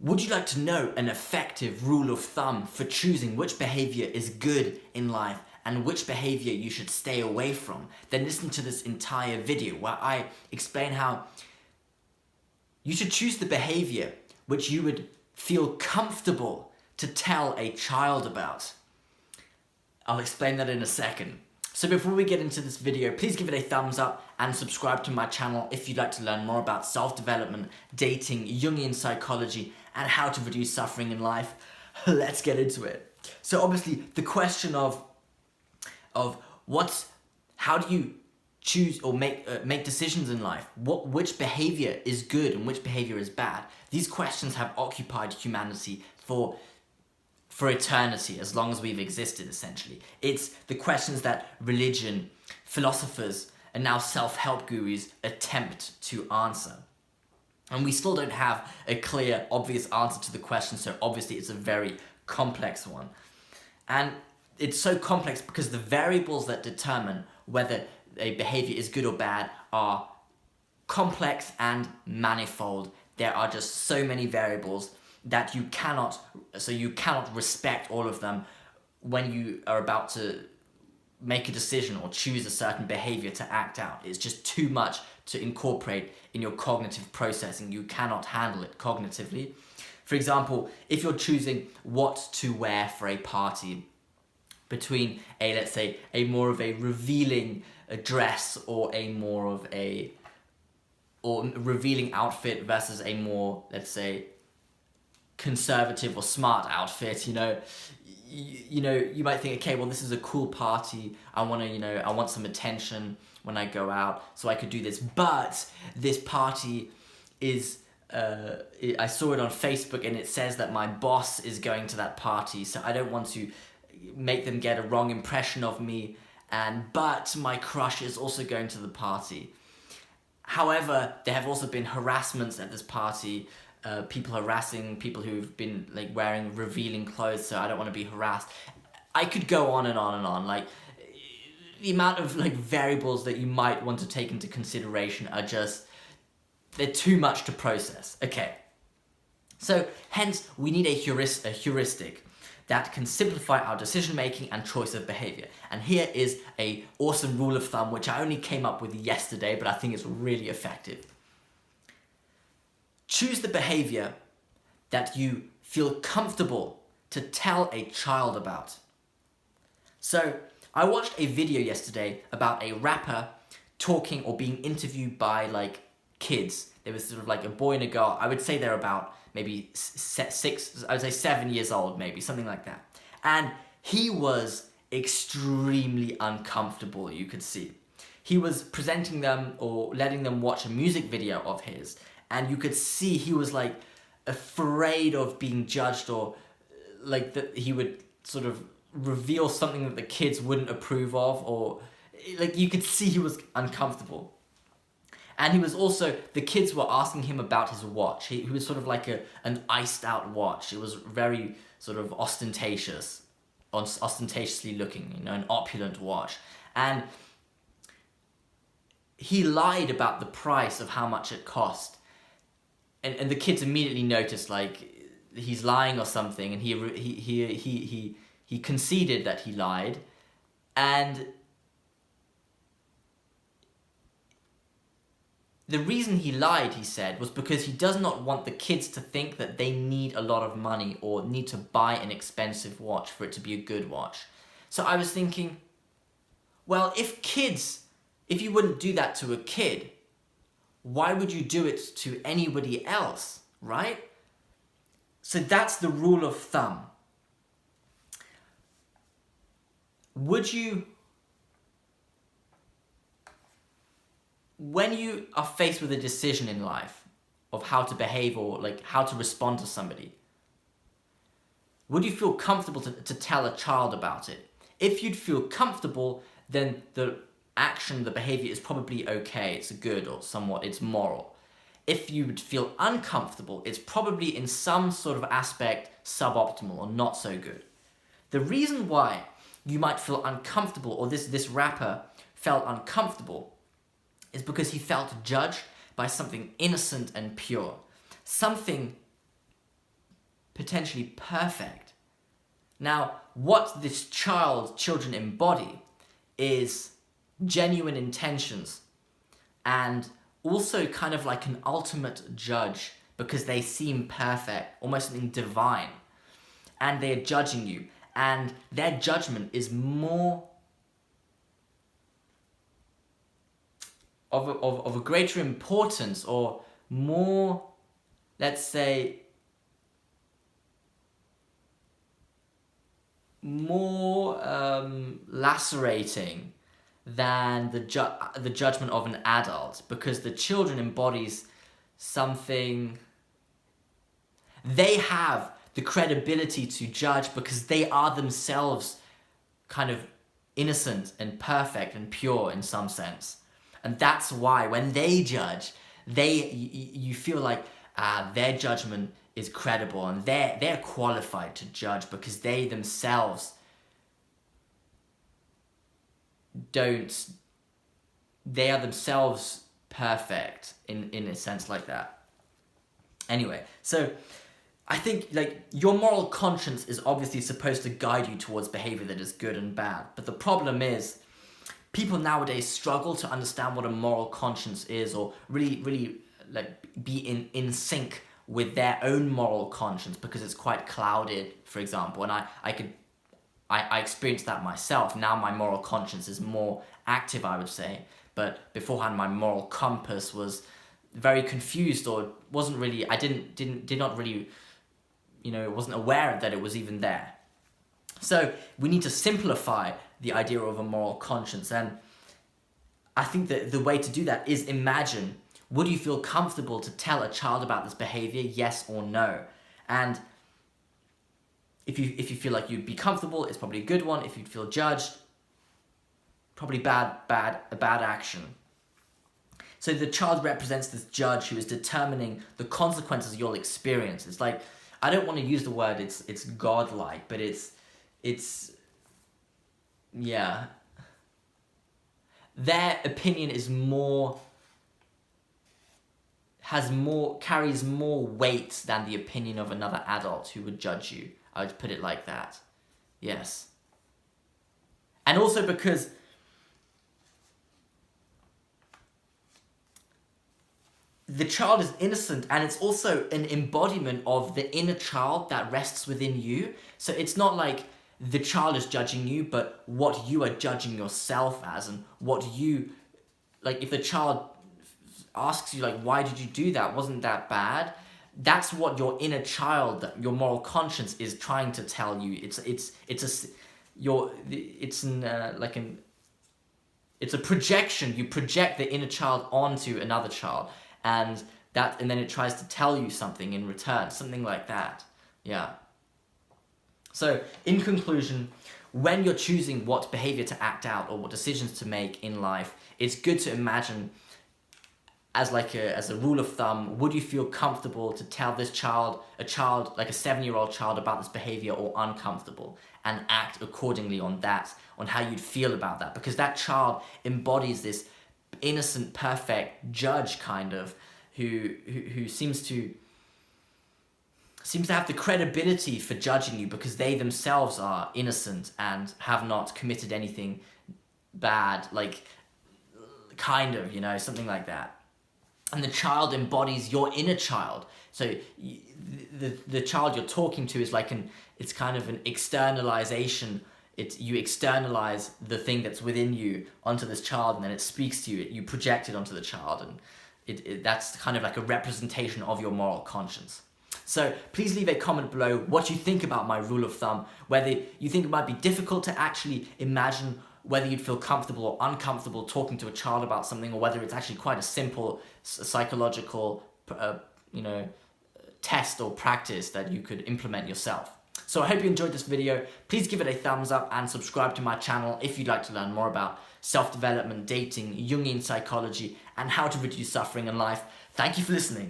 Would you like to know an effective rule of thumb for choosing which behavior is good in life and which behavior you should stay away from? Then listen to this entire video where I explain how you should choose the behavior which you would feel comfortable to tell a child about. I'll explain that in a second. So before we get into this video, please give it a thumbs up and subscribe to my channel if you'd like to learn more about self-development, dating, Jungian psychology, and how to reduce suffering in life. Let's get into it. So obviously the question of how do you choose or make decisions in life? Which behavior is good and which behavior is bad? These questions have occupied humanity for eternity, as long as we've existed, essentially. It's the questions that religion, philosophers, and now self-help gurus attempt to answer. And we still don't have a clear, obvious answer to the question, so obviously it's a very complex one. And it's so complex because the variables that determine whether a behavior is good or bad are complex and manifold. There are just so many variables that you cannot respect all of them when you are about to make a decision or choose a certain behavior to act out. It's just too much to incorporate in your cognitive processing. You cannot handle it cognitively. For example, if you're choosing what to wear for a party between let's say a more of a revealing dress or revealing outfit versus a more, let's say, conservative or smart outfit, you might think, okay, well, this is a cool party. I want some attention when I go out, so I could do this. But this party is, I saw it on Facebook and it says that my boss is going to that party, so I don't want to make them get a wrong impression of me. But my crush is also going to the party. However, there have also been harassments at this party. People harassing people who've been wearing revealing clothes, so I don't want to be harassed. I could go on and on and on. The amount of variables that you might want to take into consideration are they're too much to process. Okay, so hence we need a heuristic that can simplify our decision making and choice of behavior. And here is a awesome rule of thumb which I only came up with yesterday, but I think it's really effective. Choose the behavior that you feel comfortable to tell a child about. So I watched a video yesterday about a rapper talking or being interviewed by kids. There was sort of a boy and a girl. I would say they're about maybe 7 years old, maybe something like that. And he was extremely uncomfortable, you could see. He was presenting them or letting them watch a music video of his, and you could see he was afraid of being judged, or that he would sort of reveal something that the kids wouldn't approve of, or you could see he was uncomfortable. And he was also, the kids were asking him about his watch. He was sort of an iced out watch. It was very sort of ostentatiously looking, an opulent watch. And he lied about the price of how much it cost. And the kids immediately noticed he's lying or something, and he conceded that he lied. And the reason he lied, he said, was because he does not want the kids to think that they need a lot of money or need to buy an expensive watch for it to be a good watch. So I was thinking, well, if you wouldn't do that to a kid, why would you do it to anybody else, right? So that's the rule of thumb. When you are faced with a decision in life of how to behave or how to respond to somebody, would you feel comfortable to tell a child about it? If you'd feel comfortable, then the behavior is probably okay, it's good, or somewhat, it's moral. If you would feel uncomfortable, it's probably in some sort of aspect suboptimal or not so good. The reason why you might feel uncomfortable, or this rapper felt uncomfortable, is because he felt judged by something innocent and pure. Something potentially perfect. Now, what this children embody is genuine intentions, and also kind of like an ultimate judge, because they seem perfect, almost something divine, and they're judging you, and their judgment is more of a greater importance, or more, let's say, more lacerating than the judgment of an adult, because the children embodies something. They have the credibility to judge because they are themselves kind of innocent and perfect and pure in some sense. And that's why when they judge, you feel like their judgment is credible, and they're qualified to judge because they themselves they are themselves perfect in a sense like that. Anyway, so I think like your moral conscience is obviously supposed to guide you towards behavior that is good and bad, but the problem is people nowadays struggle to understand what a moral conscience is, or really like be in sync with their own moral conscience, because it's quite clouded, for example. And I experienced that myself. Now my moral conscience is more active, I would say, but beforehand my moral compass was very confused, or wasn't really, I did not really, wasn't aware that it was even there. So we need to simplify the idea of a moral conscience, and I think that the way to do that is imagine, would you feel comfortable to tell a child about this behavior, yes or no? And if you feel like you'd be comfortable, it's probably a good one. If you'd feel judged, probably a bad action. So the child represents this judge who is determining the consequences you'll experience. It's like, I don't want to use the word it's godlike, but it's yeah. Their opinion is carries more weight than the opinion of another adult who would judge you. I would put it like that. Yes. And also because the child is innocent, and it's also an embodiment of the inner child that rests within you. So it's not like the child is judging you, but what you are judging yourself as, and what you, like, if the child asks you, like, why did you do that? Wasn't that bad? That's what your inner child, your moral conscience, is trying to tell you. It's a projection. You project the inner child onto another child, and then it tries to tell you something in return, something like that. Yeah. So, in conclusion, when you're choosing what behavior to act out or what decisions to make in life, it's good to imagine, as a rule of thumb, would you feel comfortable to tell this child, like a 7-year-old child, about this behavior, or uncomfortable, and act accordingly on that, on how you'd feel about that, because that child embodies this innocent, perfect judge, kind of, who seems to have the credibility for judging you because they themselves are innocent and have not committed anything bad, like, kind of, something like that. And the child embodies your inner child. So the child you're talking to is like it's kind of an externalization. You externalize the thing that's within you onto this child, and then it speaks to you. You project it onto the child, and that's kind of like a representation of your moral conscience. So please leave a comment below what you think about my rule of thumb, whether you think it might be difficult to actually imagine whether you'd feel comfortable or uncomfortable talking to a child about something, or whether it's actually quite a simple psychological test or practice that you could implement yourself. So I hope you enjoyed this video. Please give it a thumbs up and subscribe to my channel if you'd like to learn more about self-development, dating, Jungian psychology, and how to reduce suffering in life. Thank you for listening.